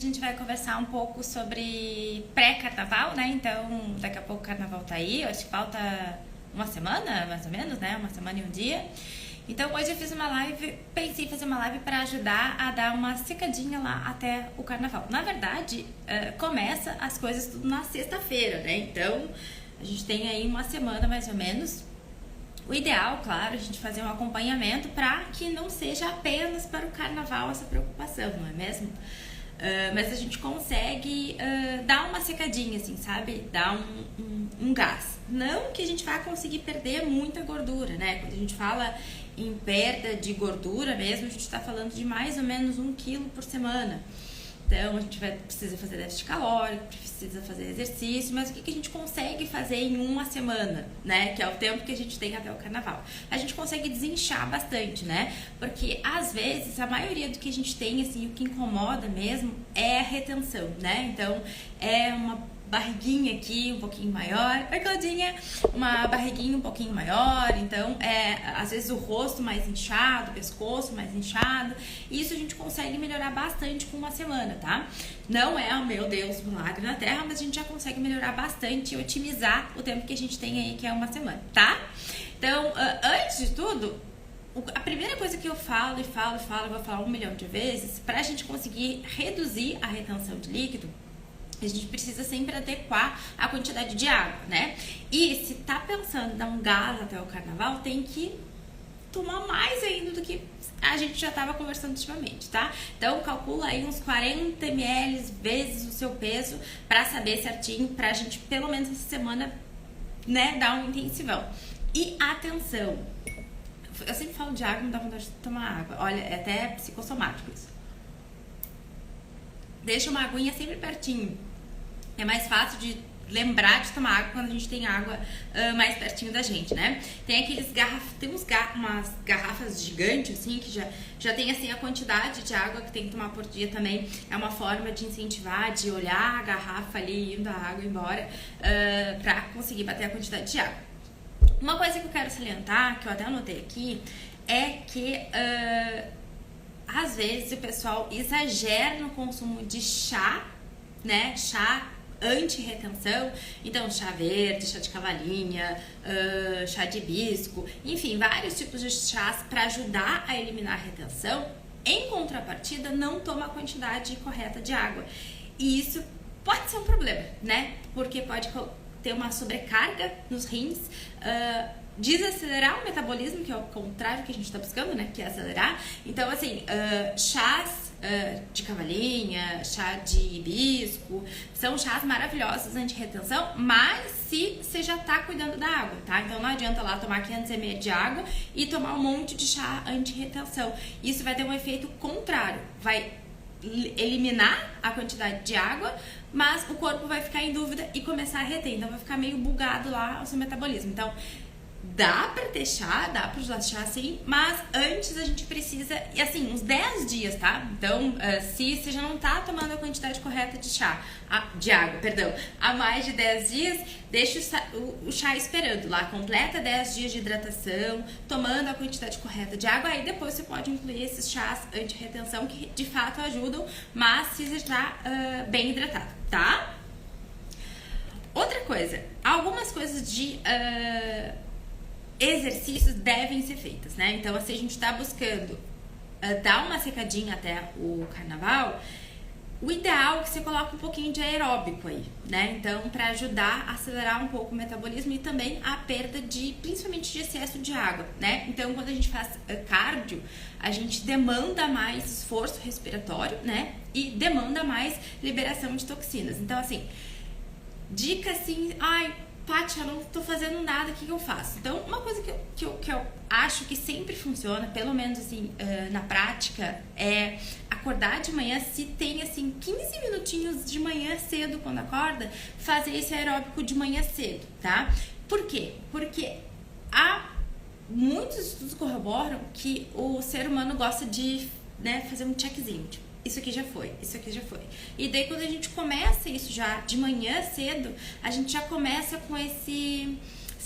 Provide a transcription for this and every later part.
A gente vai conversar um pouco sobre pré-carnaval, né? Então, daqui a pouco o carnaval tá aí, acho que falta uma semana, mais ou menos, né? Uma semana e um dia. Então, hoje eu fiz uma live, pensei em fazer uma live para ajudar a dar uma secadinha lá até o carnaval. Na verdade, começa as coisas tudo na sexta-feira, né? Então, a gente tem aí uma semana mais ou menos. O ideal, claro, a gente fazer um acompanhamento para que não seja apenas para o carnaval essa preocupação, não é mesmo? Mas a gente consegue dar uma secadinha, assim, sabe? Dar um gás. Não que a gente vá conseguir perder muita gordura, né? Quando a gente fala em perda de gordura mesmo, a gente está falando de mais ou menos 1 quilo por semana. Então, a gente precisa fazer déficit calórico, precisa fazer exercício, mas o que a gente consegue fazer em uma semana, né? Que é o tempo que a gente tem até o carnaval. A gente consegue desinchar bastante, né? Porque, às vezes, a maioria do que a gente tem, assim, o que incomoda mesmo é a retenção, né? Então, é uma barriguinha aqui um pouquinho maior, oi Claudinha, uma barriguinha um pouquinho maior, então às vezes o rosto mais inchado, o pescoço mais inchado, e isso a gente consegue melhorar bastante com uma semana, tá? Não é, meu Deus, milagre na terra, mas a gente já consegue melhorar bastante e otimizar o tempo que a gente tem aí, que é uma semana, tá? Então, antes de tudo, a primeira coisa que eu falo, eu vou falar 1 milhão de vezes, pra gente conseguir reduzir a retenção de líquido, a gente precisa sempre adequar a quantidade de água, né? E se tá pensando em dar um gás até o carnaval, tem que tomar mais ainda do que a gente já tava conversando ultimamente, tá? Então, calcula aí uns 40 ml vezes o seu peso pra saber certinho, pra gente, pelo menos essa semana, né, dar um intensivão. E atenção, eu sempre falo de água, não dá vontade de tomar água. Olha, é até psicossomático isso. Deixa uma aguinha sempre pertinho. É mais fácil de lembrar de tomar água quando a gente tem água mais pertinho da gente, né? Tem aqueles umas garrafas gigantes, assim, que já tem, assim, a quantidade de água que tem que tomar por dia também. É uma forma de incentivar, de olhar a garrafa ali, indo a água embora, pra conseguir bater a quantidade de água. Uma coisa que eu quero salientar, que eu até anotei aqui, é que às vezes o pessoal exagera no consumo de chá, né? Chá anti-retenção, então chá verde, chá de cavalinha, chá de hibisco, enfim, vários tipos de chás para ajudar a eliminar a retenção. Em contrapartida, não toma a quantidade correta de água. E isso pode ser um problema, né? Porque pode ter uma sobrecarga nos rins, desacelerar o metabolismo, que é o contrário que a gente está buscando, né? Que é acelerar. Então, assim, chás de cavalinha, chá de hibisco, são chás maravilhosos anti-retenção, mas se você já tá cuidando da água, tá? Então não adianta lá tomar 500 ml de água e tomar um monte de chá anti-retenção. Isso vai ter um efeito contrário, vai eliminar a quantidade de água, mas o corpo vai ficar em dúvida e começar a reter, então vai ficar meio bugado lá o seu metabolismo. Então, dá pra ter chá, dá pra usar chá sim, mas antes a gente precisa, e assim, uns 10 dias, tá? Então, se você já não tá tomando a quantidade correta de água, há mais de 10 dias, deixa o chá esperando lá, completa 10 dias de hidratação, tomando a quantidade correta de água, aí depois você pode incluir esses chás anti-retenção que de fato ajudam, mas se você está bem hidratado, tá? Outra coisa, algumas coisas de exercícios devem ser feitos, né? Então, se a gente tá buscando dar uma secadinha até o carnaval, o ideal é que você coloque um pouquinho de aeróbico aí, né? Então, para ajudar a acelerar um pouco o metabolismo e também a perda principalmente de excesso de água, né? Então, quando a gente faz cardio, a gente demanda mais esforço respiratório, né? E demanda mais liberação de toxinas. Então, assim, dica assim, Paty, eu não tô fazendo nada, o que eu faço? Então, uma coisa que eu acho que sempre funciona, pelo menos assim, na prática, é acordar de manhã, se tem assim 15 minutinhos de manhã cedo quando acorda, fazer esse aeróbico de manhã cedo, tá? Por quê? Porque muitos estudos corroboram que o ser humano gosta de, né, fazer um checkzinho, tipo, isso aqui já foi, isso aqui já foi. E daí quando a gente começa isso já de manhã cedo, a gente já começa com esse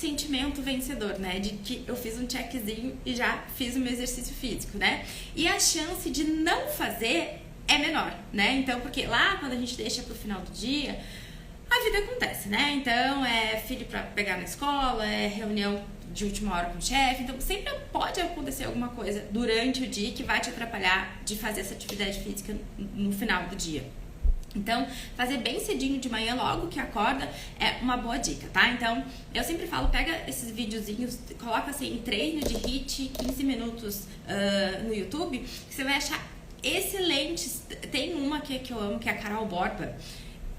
sentimento vencedor, né? De que eu fiz um checkzinho e já fiz o meu exercício físico, né? E a chance de não fazer é menor, né? Então, porque lá quando a gente deixa pro final do dia, a vida acontece, né? Então, é filho pra pegar na escola, é reunião de última hora com o chefe, então sempre pode acontecer alguma coisa durante o dia que vai te atrapalhar de fazer essa atividade física no final do dia. Então, fazer bem cedinho de manhã, logo que acorda, é uma boa dica, tá? Então, eu sempre falo, pega esses videozinhos, coloca assim, treino de HIIT, 15 minutos no YouTube, que você vai achar excelentes. Tem uma que eu amo, que é a Carol Borba,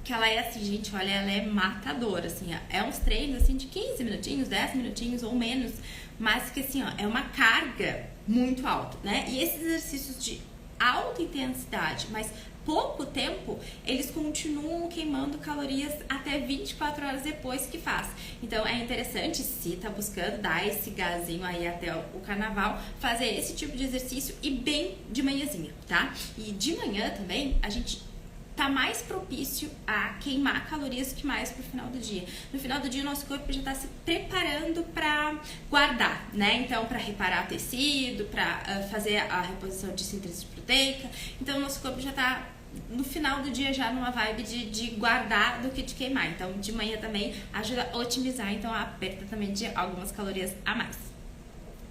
que ela é assim, gente, olha, ela é matadora, assim, é uns treinos, assim, de 15 minutinhos, 10 minutinhos ou menos, mas que, assim, ó, é uma carga muito alta, né? E esses exercícios de alta intensidade, mas pouco tempo, eles continuam queimando calorias até 24 horas depois que faz. Então, é interessante, se tá buscando dar esse gazinho aí até o carnaval, fazer esse tipo de exercício e bem de manhãzinha, tá? E de manhã também, a gente tá mais propício a queimar calorias que mais pro final do dia. No final do dia, o nosso corpo já tá se preparando para guardar, né? Então, para reparar tecido, para fazer a reposição de síntese proteica. Então, o nosso corpo já tá no final do dia já numa vibe de guardar do que de queimar. Então, de manhã também ajuda a otimizar, então, a perda também de algumas calorias a mais,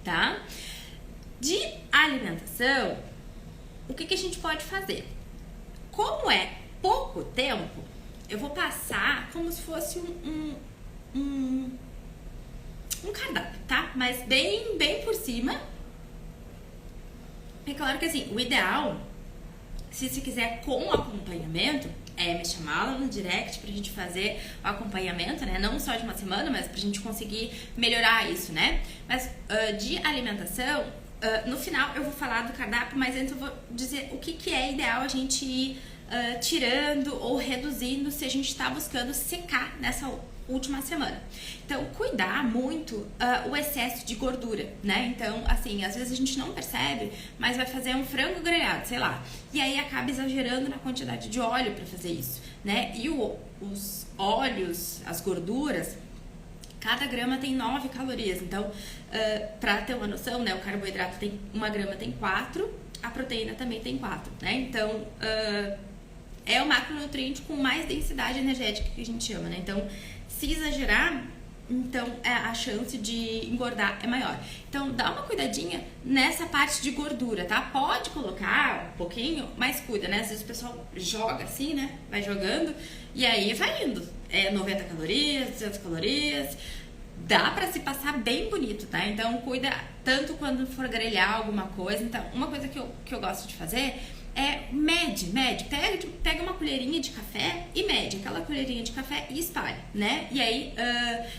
tá? De alimentação, o que a gente pode fazer? Como é pouco tempo, eu vou passar como se fosse um cardápio, tá? Mas bem por cima. É claro que assim, o ideal, se você quiser com acompanhamento, é me chamar lá no direct pra gente fazer o acompanhamento, né? Não só de uma semana, mas pra gente conseguir melhorar isso, né? Mas de alimentação, no final eu vou falar do cardápio, mas antes eu vou dizer o que é ideal a gente ir tirando ou reduzindo se a gente está buscando secar nessa última semana. Então, cuidar muito o excesso de gordura, né? Então, assim, às vezes a gente não percebe, mas vai fazer um frango grelhado, sei lá, e aí acaba exagerando na quantidade de óleo para fazer isso, né? E os óleos, as gorduras, cada grama tem 9 calorias. Então, pra ter uma noção, né? O carboidrato tem 1 grama, tem 4, a proteína também tem 4, né? Então, é o macronutriente com mais densidade energética que a gente chama, né? Então, se exagerar, então a chance de engordar é maior. Então, dá uma cuidadinha nessa parte de gordura, tá? Pode colocar um pouquinho, mas cuida, né? Às vezes o pessoal joga assim, né? Vai jogando e aí vai indo. 90 calorias, 200 calorias. Dá pra se passar bem bonito, tá? Então, cuida tanto quando for grelhar alguma coisa. Então, uma coisa que eu gosto de fazer mede. Pega uma colherinha de café e mede aquela colherinha de café e espalha, né? E aí,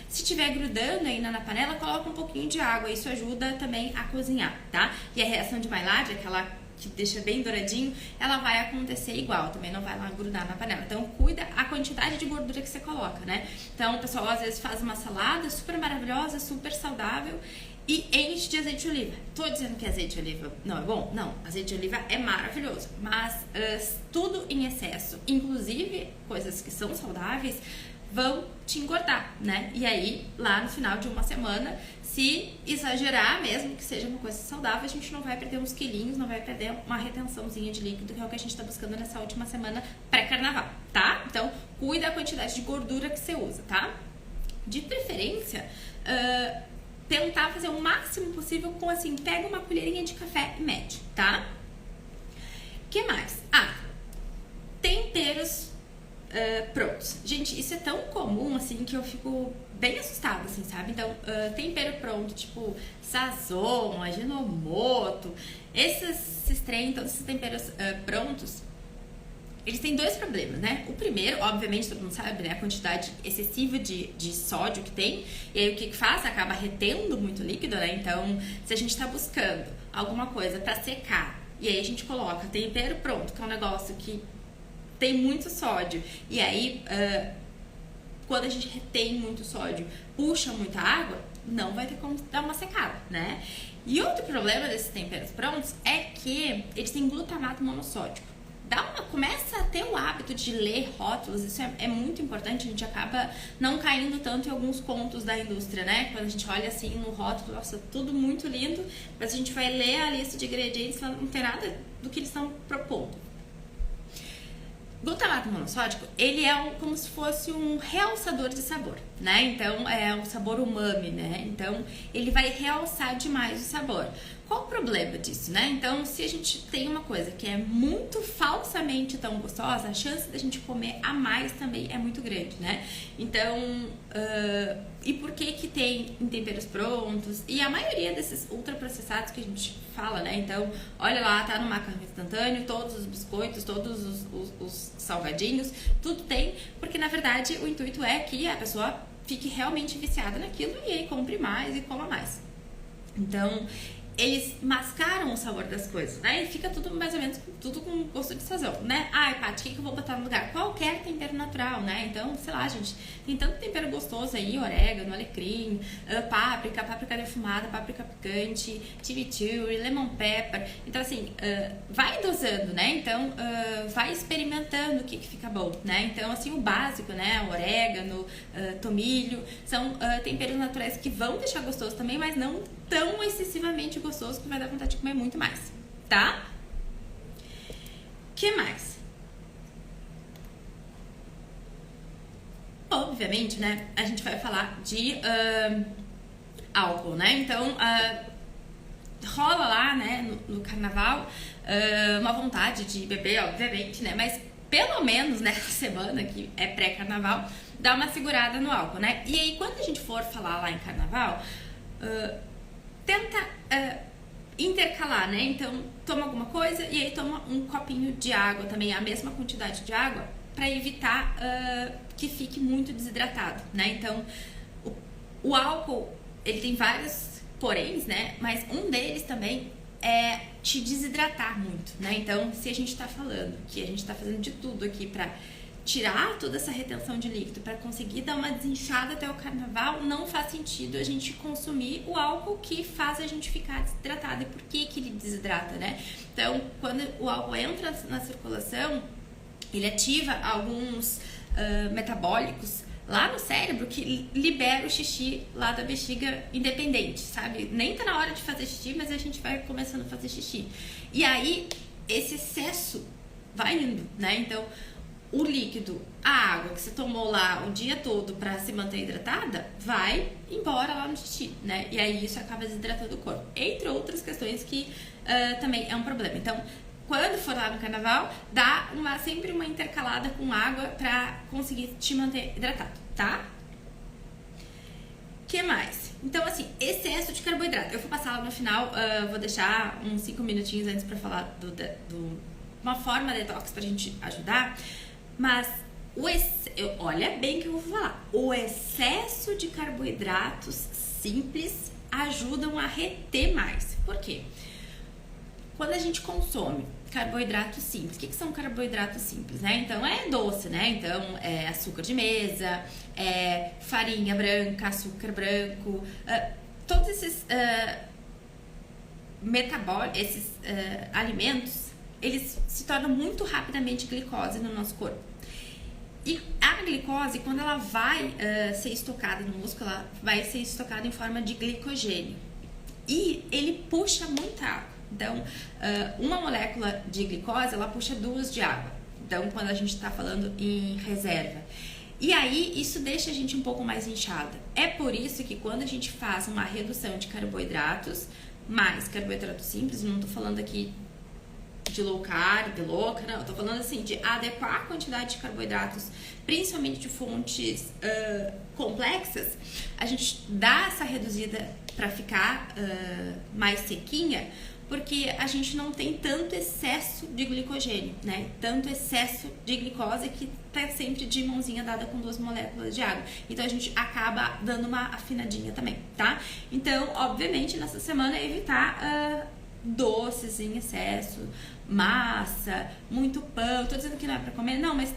se tiver grudando ainda na panela, coloca um pouquinho de água. Isso ajuda também a cozinhar, tá? E a reação de Maillard, aquela que deixa bem douradinho, ela vai acontecer igual, também não vai lá grudar na panela. Então, cuida a quantidade de gordura que você coloca, né? Então, o pessoal às vezes faz uma salada super maravilhosa, super saudável e enche de azeite de oliva. Tô dizendo que azeite de oliva não é bom? Não, azeite de oliva é maravilhoso, mas tudo em excesso, inclusive coisas que são saudáveis, vão te engordar, né? E aí, lá no final de uma semana, se exagerar, mesmo que seja uma coisa saudável, a gente não vai perder uns quilinhos, não vai perder uma retençãozinha de líquido, que é o que a gente tá buscando nessa última semana pré-carnaval, tá? Então, cuida da quantidade de gordura que você usa, tá? De preferência, tentar fazer o máximo possível com, assim, pega uma colherinha de café e mede, tá? O que mais? Temperos prontos. Gente, isso é tão comum, assim, que eu fico bem assustada, assim, sabe? Então, tempero pronto, tipo Sazon, Ajinomoto, esses trem, todos esses temperos prontos, eles têm 2 problemas, né? O primeiro, obviamente, todo mundo sabe, né? A quantidade excessiva de sódio que tem. E aí, o que faz? Acaba retendo muito líquido, né? Então, se a gente tá buscando alguma coisa pra secar, e aí a gente coloca tempero pronto, que é um negócio que tem muito sódio, e aí, quando a gente retém muito sódio, puxa muita água, não vai ter como dar uma secada, né? E outro problema desses temperos prontos é que eles têm glutamato monossódico. Começa a ter o hábito de ler rótulos, isso é muito importante, a gente acaba não caindo tanto em alguns contos da indústria, né? Quando a gente olha assim no rótulo, nossa, tudo muito lindo, mas a gente vai ler a lista de ingredientes, não tem nada do que eles estão propondo. glutamato monossódico, ele é como se fosse um realçador de sabor, né? Então, é um sabor umami, né? Então, ele vai realçar demais o sabor. Qual o problema disso, né? Então, se a gente tem uma coisa que é muito falsamente tão gostosa, a chance da gente comer a mais também é muito grande, né? Então, e por que que tem em temperos prontos? E a maioria desses ultraprocessados que a gente fala, né? Então, olha lá, tá no macarrão instantâneo, todos os biscoitos, todos os salgadinhos, tudo tem, porque na verdade o intuito é que a pessoa fique realmente viciada naquilo e aí compre mais e coma mais. Então, eles mascaram o sabor das coisas, né? E fica tudo mais ou menos tudo com gosto de sazão, né? Ai, Paty, o que eu vou botar no lugar? Qualquer tempero natural, né? Então, sei lá, gente, tem tanto tempero gostoso aí, orégano, alecrim, páprica defumada, páprica picante, chimichurri, lemon pepper. Então, assim, vai dosando, né? Então, vai experimentando o que fica bom, né? Então, assim, o básico, né? O orégano, tomilho, são temperos naturais que vão deixar gostoso também, mas não tão excessivamente gostoso que vai dar vontade de comer muito mais, tá? Que mais? Obviamente, né, a gente vai falar de álcool, né? Então, rola lá, né, no carnaval, uma vontade de beber, obviamente, né? Mas pelo menos nessa semana que é pré-carnaval, dá uma segurada no álcool, né? E aí, quando a gente for falar lá em carnaval, tenta intercalar, né? Então, toma alguma coisa e aí toma um copinho de água também, a mesma quantidade de água, para evitar que fique muito desidratado, né? Então, o álcool, ele tem vários poréns, né? Mas um deles também é te desidratar muito, né? Então, se a gente tá falando que a gente tá fazendo de tudo aqui pra tirar toda essa retenção de líquido para conseguir dar uma desinchada até o carnaval, não faz sentido a gente consumir o álcool que faz a gente ficar desidratado. E por que que ele desidrata, né? Então, quando o álcool entra na circulação, ele ativa alguns metabólicos lá no cérebro que libera o xixi lá da bexiga independente, sabe? Nem tá na hora de fazer xixi, mas a gente vai começando a fazer xixi. E aí, esse excesso vai indo, né? Então, o líquido, a água que você tomou lá o dia todo para se manter hidratada, vai embora lá no xixi, né? E aí isso acaba desidratando o corpo. Entre outras questões que também é um problema. Então, quando for lá no carnaval, dá sempre uma intercalada com água para conseguir te manter hidratado, tá? O que mais? Então, assim, excesso de carboidrato. Eu vou passar lá no final, vou deixar uns 5 minutinhos antes para falar uma forma detox pra gente ajudar. Mas, olha bem o que eu vou falar. O excesso de carboidratos simples ajudam a reter mais. Por quê? Quando a gente consome carboidratos simples, o que são carboidratos simples, né? Então, é doce, né? Então, é açúcar de mesa, é farinha branca, açúcar branco, todos esses alimentos, eles se tornam muito rapidamente glicose no nosso corpo. E a glicose, quando ela vai ser estocada no músculo, ela vai ser estocada em forma de glicogênio. E ele puxa muita água. Então, uma molécula de glicose, ela puxa 2 de água. Então, quando a gente está falando em reserva. E aí, isso deixa a gente um pouco mais inchada. É por isso que quando a gente faz uma redução de carboidratos, mais carboidratos simples, não estou falando aqui de low carb, de louca, não, eu tô falando assim, de adequar a quantidade de carboidratos, principalmente de fontes complexas, a gente dá essa reduzida para ficar mais sequinha, porque a gente não tem tanto excesso de glicogênio, né? Tanto excesso de glicose que tá sempre de mãozinha dada com 2 moléculas de água. Então a gente acaba dando uma afinadinha também, tá? Então, obviamente, nessa semana evitar doces em excesso, massa, muito pão. Tô dizendo que não é pra comer, não, mas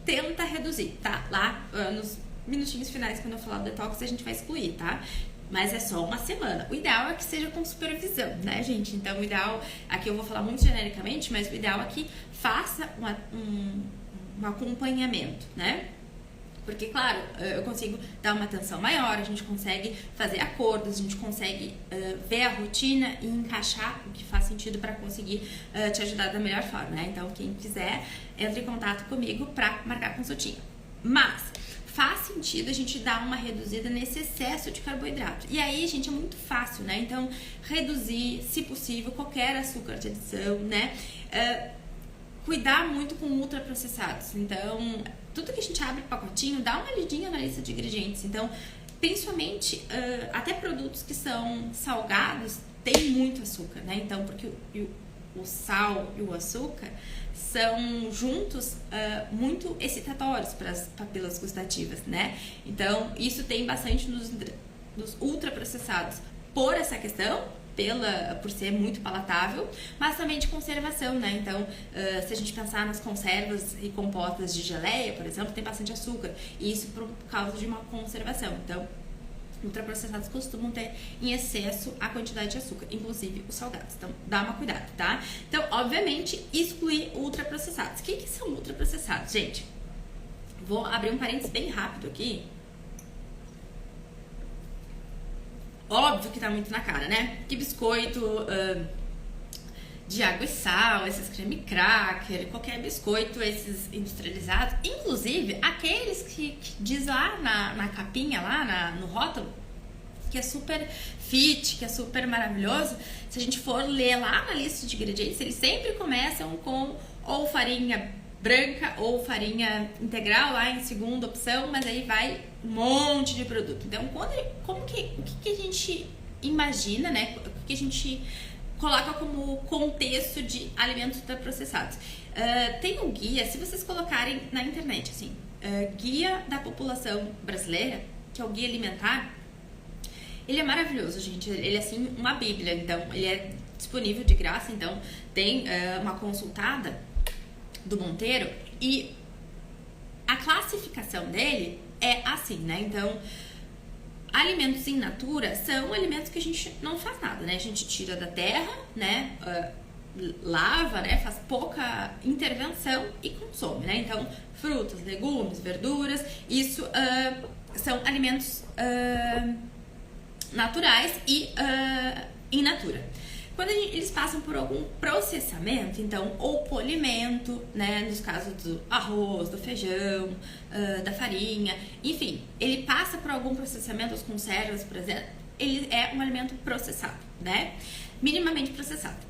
tenta reduzir, tá? Lá nos minutinhos finais, quando eu falar do detox, a gente vai excluir, tá? Mas é só uma semana. O ideal é que seja com supervisão, né, gente? Então, o ideal, aqui eu vou falar muito genericamente, mas o ideal é que faça um acompanhamento, né? Porque, claro, eu consigo dar uma atenção maior, a gente consegue fazer acordos, a gente consegue ver a rotina e encaixar o que faz sentido para conseguir te ajudar da melhor forma, né? Então, quem quiser, entre em contato comigo para marcar consultinha. Mas faz sentido a gente dar uma reduzida nesse excesso de carboidrato. E aí, gente, é muito fácil, né? Então, reduzir, se possível, qualquer açúcar de adição, né? Cuidar muito com ultraprocessados. Então, tudo que a gente abre pacotinho, dá uma lidinha na lista de ingredientes. Então, principalmente, até produtos que são salgados, tem muito açúcar, né? Então, porque o sal e o açúcar são juntos muito excitatórios para as papilas gustativas, né? Então, isso tem bastante nos ultraprocessados por essa questão, por ser muito palatável, mas também de conservação, né? Então, se a gente pensar nas conservas e compostas de geleia, por exemplo, tem bastante açúcar, e isso por causa de uma conservação. Então, ultraprocessados costumam ter em excesso a quantidade de açúcar, inclusive os salgados. Então, dá uma cuidado, tá? Então, obviamente, excluir ultraprocessados. O que são ultraprocessados, gente? Vou abrir um parênteses bem rápido aqui. Óbvio que tá muito na cara, né? Que biscoito de água e sal, esses creme cracker, qualquer biscoito, esses industrializados, inclusive aqueles que diz lá na capinha, lá no rótulo, que é super fit, que é super maravilhoso. Se a gente for ler lá na lista de ingredientes, eles sempre começam com ou farinha branca ou farinha integral lá em segunda opção, mas aí vai um monte de produto. Então, o que a gente imagina, né? O que a gente coloca como contexto de alimentos ultraprocessados? Tem um guia, se vocês colocarem na internet, assim, Guia da População Brasileira, que é o Guia Alimentar. Ele é maravilhoso, gente. Ele é, assim, uma bíblia. Então, ele é disponível de graça. Então, tem uma consultada do Monteiro e a classificação dele é assim, né? Então, alimentos in natura são alimentos que a gente não faz nada, né? A gente tira da terra, né? Lava, né? Faz pouca intervenção e consome, né? Então, frutas, legumes, verduras, isso são alimentos naturais e in natura. Quando eles passam por algum processamento, então, ou polimento, né, nos casos do arroz, do feijão, da farinha, enfim, ele passa por algum processamento, as conservas, por exemplo, ele é um alimento processado, né, minimamente processado.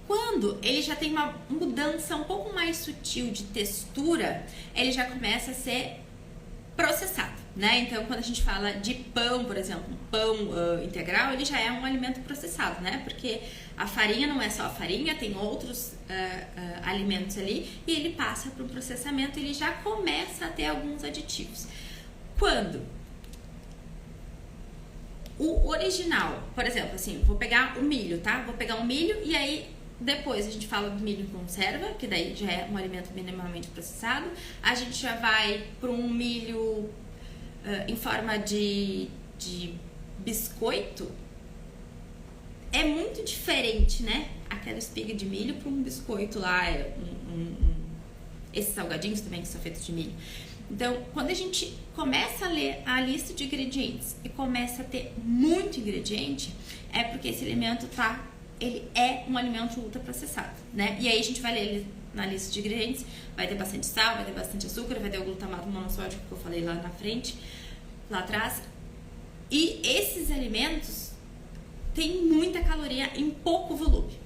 Quando ele já tem uma mudança um pouco mais sutil de textura, ele já começa a ser processado, né? Então, quando a gente fala de pão, por exemplo, um pão integral, ele já é um alimento processado, né? Porque a farinha não é só a farinha, tem outros alimentos ali e ele passa para o processamento, ele já começa a ter alguns aditivos. Quando o original, por exemplo, assim, vou pegar o milho, tá? Vou pegar o milho e aí depois a gente fala do milho em conserva, que daí já é um alimento minimamente processado. A gente já vai para um milho em forma de biscoito. É muito diferente, né? Aquela espiga de milho para um biscoito lá, esses salgadinhos também que são feitos de milho. Então, quando a gente começa a ler a lista de ingredientes e começa a ter muito ingrediente, é porque esse alimento ele é um alimento ultraprocessado, né? E aí a gente vai ler ele na lista de ingredientes, vai ter bastante sal, vai ter bastante açúcar, vai ter o glutamato monossódico que eu falei lá na frente, lá atrás. E esses alimentos têm muita caloria em pouco volume,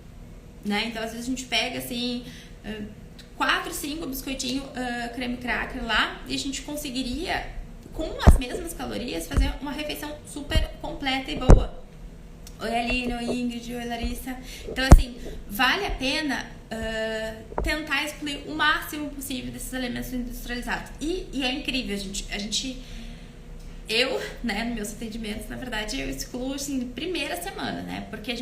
né? Então, às vezes a gente pega, assim, 4, 5 biscoitinhos creme cracker lá e a gente conseguiria, com as mesmas calorias, fazer uma refeição super completa e boa. Oi, Aline, oi, Ingrid, oi, Larissa. Então, assim, vale a pena tentar excluir o máximo possível desses alimentos industrializados. E é incrível, eu, né, nos meus atendimentos, na verdade, eu excluo, assim, primeira semana, né? Porque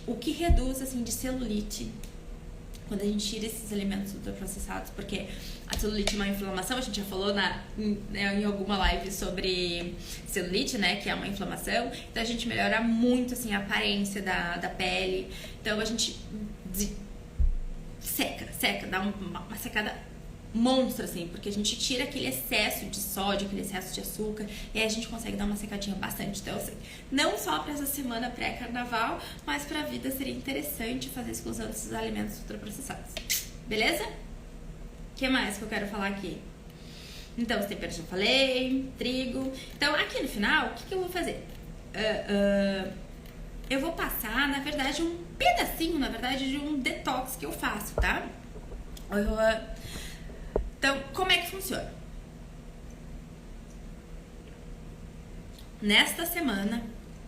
o que reduz, assim, de celulite, quando a gente tira esses alimentos ultraprocessados, porque a celulite é uma inflamação, a gente já falou em alguma live sobre celulite, né, que é uma inflamação, então a gente melhora muito, assim, a aparência da pele, então a gente seca, dá uma secada monstro, assim, porque a gente tira aquele excesso de sódio, aquele excesso de açúcar, e aí a gente consegue dar uma secadinha bastante. Então, assim, não só para essa semana pré-carnaval, mas para a vida seria interessante fazer a exclusão desses alimentos ultraprocessados. Beleza? O que mais que eu quero falar aqui? Então, os temperos já falei, trigo. Então, aqui no final, o que eu vou fazer? Eu vou passar, na verdade, um pedacinho, de um detox que eu faço, tá? Então, como é que funciona? Nesta semana,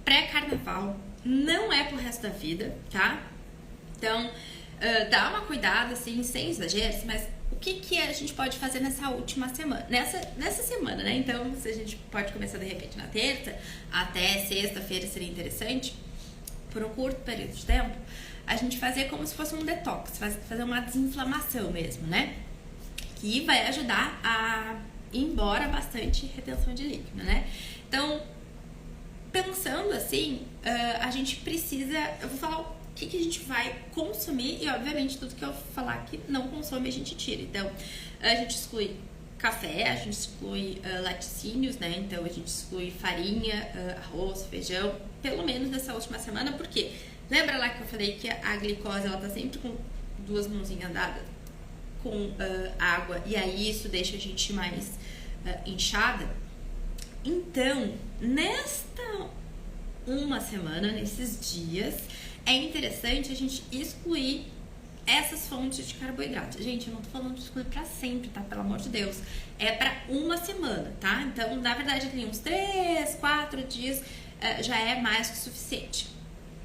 pré-carnaval, não é pro resto da vida, tá? Então, dá uma cuidada, assim, sem exageros, mas o que a gente pode fazer nessa última semana? Nessa semana, né? Então, se a gente pode começar, de repente, na terça, até sexta-feira seria interessante, por um curto período de tempo, a gente fazer como se fosse um detox, fazer uma desinflamação mesmo, né? Que vai ajudar a ir embora bastante retenção de líquido, né? Então, pensando assim, a gente precisa... Eu vou falar o que a gente vai consumir e, obviamente, tudo que eu falar que não consome a gente tira. Então, a gente exclui café, a gente exclui laticínios, né? Então, a gente exclui farinha, arroz, feijão, pelo menos nessa última semana, porque lembra lá que eu falei que a glicose, ela tá sempre com duas mãozinhas dadas com água, e aí isso deixa a gente mais inchada. Então, nesta uma semana, nesses dias, é interessante a gente excluir essas fontes de carboidrato. Gente, eu não tô falando de excluir pra sempre, tá? Pelo amor de Deus. É pra uma semana, tá? Então, na verdade, tem uns 3, 4 dias já é mais que o suficiente.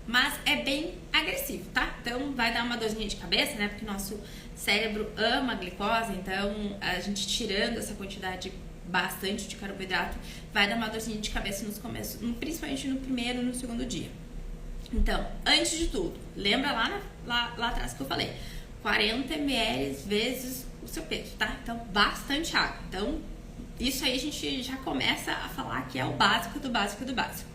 Mas é bem agressivo, tá? Então, vai dar uma dorzinha de cabeça, né? Porque nosso cérebro ama a glicose, então a gente tirando essa quantidade bastante de carboidrato vai dar uma dorzinha de cabeça nos começos, principalmente no primeiro e no segundo dia. Então, antes de tudo, lembra lá atrás que eu falei, 40 ml vezes o seu peso, tá? Então, bastante água. Então, isso aí a gente já começa a falar que é o básico do básico do básico.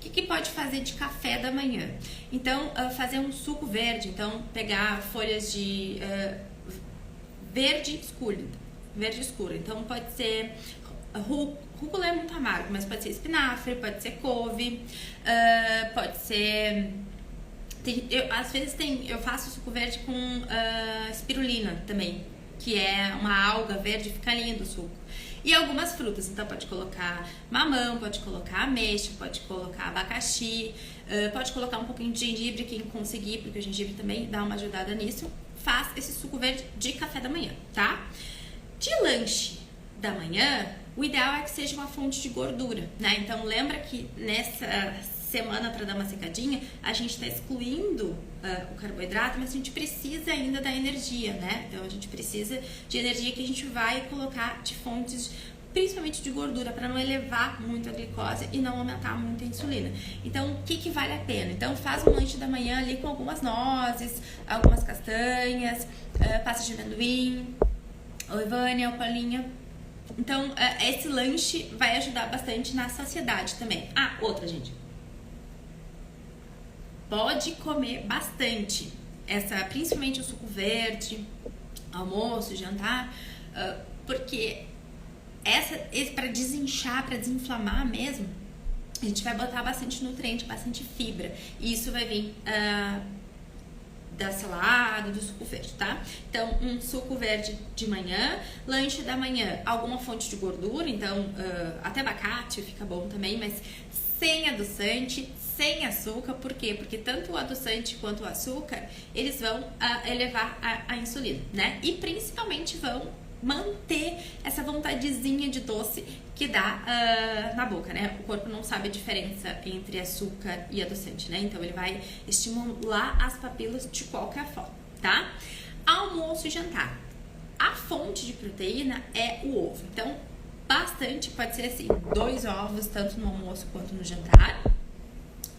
O que pode fazer de café da manhã? Então, fazer um suco verde. Então, pegar folhas de verde escuro. Então, pode ser rúcula é muito amargo, mas pode ser espinafre, pode ser couve, pode ser... às vezes eu faço suco verde com espirulina também, que é uma alga verde, fica lindo o suco. E algumas frutas, então pode colocar mamão, pode colocar ameixa, pode colocar abacaxi, pode colocar um pouquinho de gengibre, quem conseguir, porque o gengibre também dá uma ajudada nisso. Faz esse suco verde de café da manhã, tá? De lanche da manhã, o ideal é que seja uma fonte de gordura, né? Então lembra que nessa semana, para dar uma secadinha, a gente está excluindo o carboidrato, mas a gente precisa ainda da energia, né? Então a gente precisa de energia que a gente vai colocar de fontes, principalmente de gordura, para não elevar muito a glicose e não aumentar muito a insulina. Então, o que vale a pena? Então, faz um lanche da manhã ali com algumas nozes, algumas castanhas, pasta de amendoim, olivânia, alpalinha. Então, esse lanche vai ajudar bastante na saciedade também. Ah, outra, gente. Pode comer bastante, principalmente o suco verde, almoço, jantar, porque para desinchar, para desinflamar mesmo, a gente vai botar bastante nutriente, bastante fibra, e isso vai vir da salada, do suco verde, tá? Então, um suco verde de manhã, lanche da manhã, alguma fonte de gordura, então até abacate fica bom também, mas sem adoçante, sem açúcar. Por quê? Porque tanto o adoçante quanto o açúcar, eles vão elevar a insulina, né? E principalmente vão manter essa vontadezinha de doce que dá na boca, né? O corpo não sabe a diferença entre açúcar e adoçante, né? Então ele vai estimular as papilas de qualquer forma, tá? Almoço e jantar. A fonte de proteína é o ovo. Então, bastante, pode ser assim, 2 ovos, tanto no almoço quanto no jantar.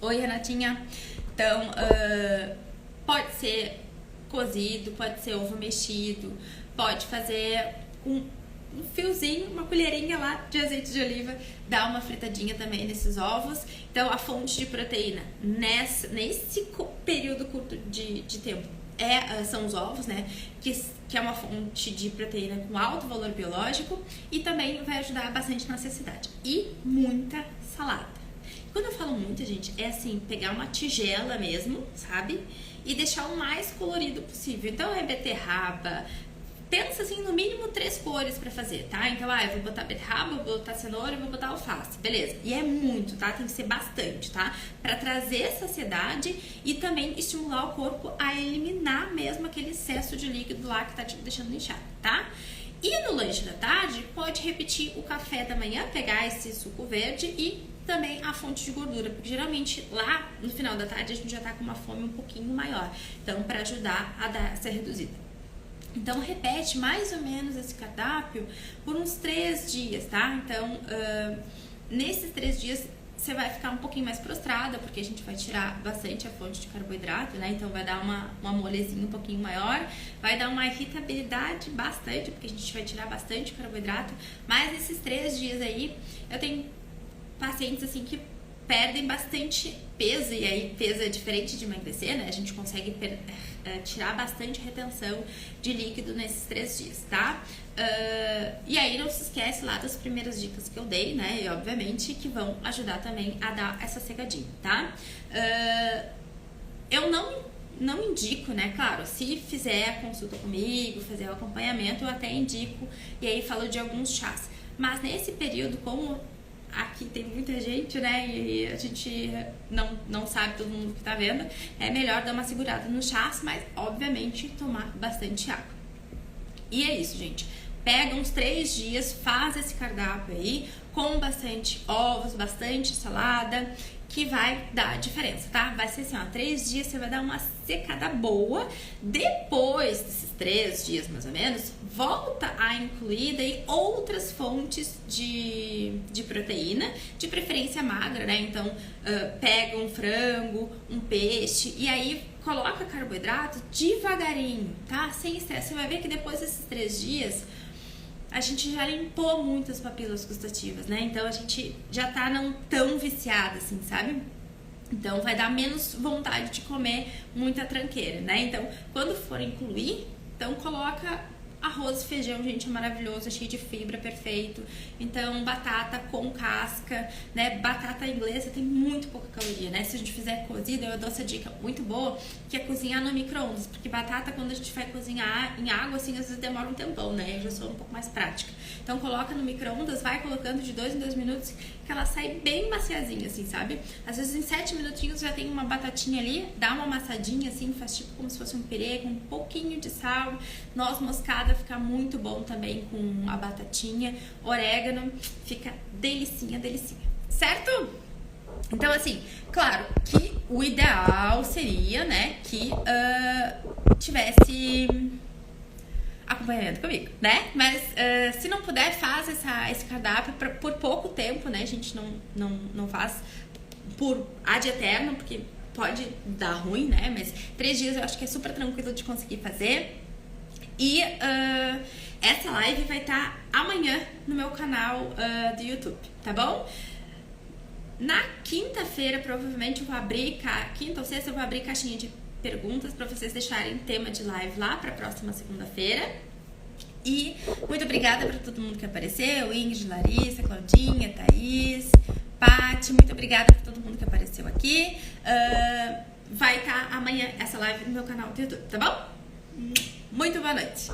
Oi, Renatinha. Então, pode ser cozido, pode ser ovo mexido, pode fazer um fiozinho, uma colherinha lá de azeite de oliva, dar uma fritadinha também nesses ovos. Então, a fonte de proteína nesse período curto de tempo são os ovos, né? Que é uma fonte de proteína com alto valor biológico e também vai ajudar bastante na saciedade. E muita salada. Quando eu falo muita, gente, é assim, pegar uma tigela mesmo, sabe? E deixar o mais colorido possível. Então é beterraba. Pensa assim, no mínimo 3 cores pra fazer, tá? Então, eu vou botar beterraba, vou botar cenoura, vou botar alface, beleza. E é muito, tá? Tem que ser bastante, tá? Pra trazer saciedade e também estimular o corpo a eliminar mesmo aquele excesso de líquido lá que tá te deixando inchado, tá? E no lanche da tarde, pode repetir o café da manhã, pegar esse suco verde e também a fonte de gordura, porque geralmente lá no final da tarde a gente já tá com uma fome um pouquinho maior. Então, pra ajudar a dar essa reduzida. Então, repete mais ou menos esse cardápio por uns 3 dias, tá? Então, nesses 3 dias, você vai ficar um pouquinho mais prostrada, porque a gente vai tirar bastante a fonte de carboidrato, né? Então, vai dar uma molezinha um pouquinho maior, vai dar uma irritabilidade bastante, porque a gente vai tirar bastante carboidrato. Mas nesses 3 dias aí, eu tenho pacientes, assim, que perdem bastante peso, e aí peso é diferente de emagrecer, né? A gente consegue tirar bastante retenção de líquido nesses 3 dias, tá? E aí não se esquece lá das primeiras dicas que eu dei, né? E obviamente que vão ajudar também a dar essa secadinha, tá? Eu não indico, né? Claro, se fizer a consulta comigo, fazer o acompanhamento, eu até indico, e aí falo de alguns chás. Mas nesse período, como aqui tem muita gente, né, e a gente não sabe todo mundo que tá vendo, é melhor dar uma segurada no chás, mas obviamente tomar bastante água. E é isso, gente. Pega uns 3 dias, faz esse cardápio aí, com bastante ovos, bastante salada, que vai dar diferença, tá? Vai ser assim, 3 dias você vai dar uma secada boa. Depois desses 3 dias, mais ou menos, volta a incluir daí outras fontes de proteína, de preferência magra, né? Então, pega um frango, um peixe, e aí coloca carboidrato devagarinho, tá? Sem estresse. Você vai ver que depois desses 3 dias, a gente já limpou muitas papilas gustativas, né? Então, a gente já tá não tão viciada, assim, sabe? Então, vai dar menos vontade de comer muita tranqueira, né? Então, quando for incluir, então coloca arroz e feijão, gente, é maravilhoso, é cheio de fibra, perfeito. Então, batata com casca, né? Batata inglesa tem muito pouca caloria, né? Se a gente fizer cozida, eu dou essa dica muito boa, que é cozinhar no micro-ondas, porque batata, quando a gente vai cozinhar em água, assim, às vezes demora um tempão, né? Eu já sou um pouco mais prática. Então, coloca no micro-ondas, vai colocando de 2 em 2 minutos, que ela sai bem maciazinha, assim, sabe? Às vezes, em 7 minutinhos, já tem uma batatinha ali, dá uma amassadinha, assim, faz tipo como se fosse um pirê, com um pouquinho de sal, noz moscada, fica muito bom também com a batatinha, orégano, fica delicinha, delicinha, certo? Então, assim, claro que o ideal seria, né, que tivesse acompanhamento comigo, né? Mas se não puder, faz esse cardápio por pouco tempo, né? A gente não faz por ad eterno, porque pode dar ruim, né? Mas 3 dias eu acho que é super tranquilo de conseguir fazer. E essa live vai estar amanhã no meu canal do YouTube, tá bom? Na quinta-feira, provavelmente, eu vou abrir, quinta ou sexta, eu vou abrir caixinha de perguntas para vocês deixarem tema de live lá para a próxima segunda-feira. E muito obrigada para todo mundo que apareceu, Ingrid, Larissa, Claudinha, Thaís, Paty, muito obrigada para todo mundo que apareceu aqui. Vai estar amanhã essa live no meu canal do YouTube, tá bom? Muito boa noite!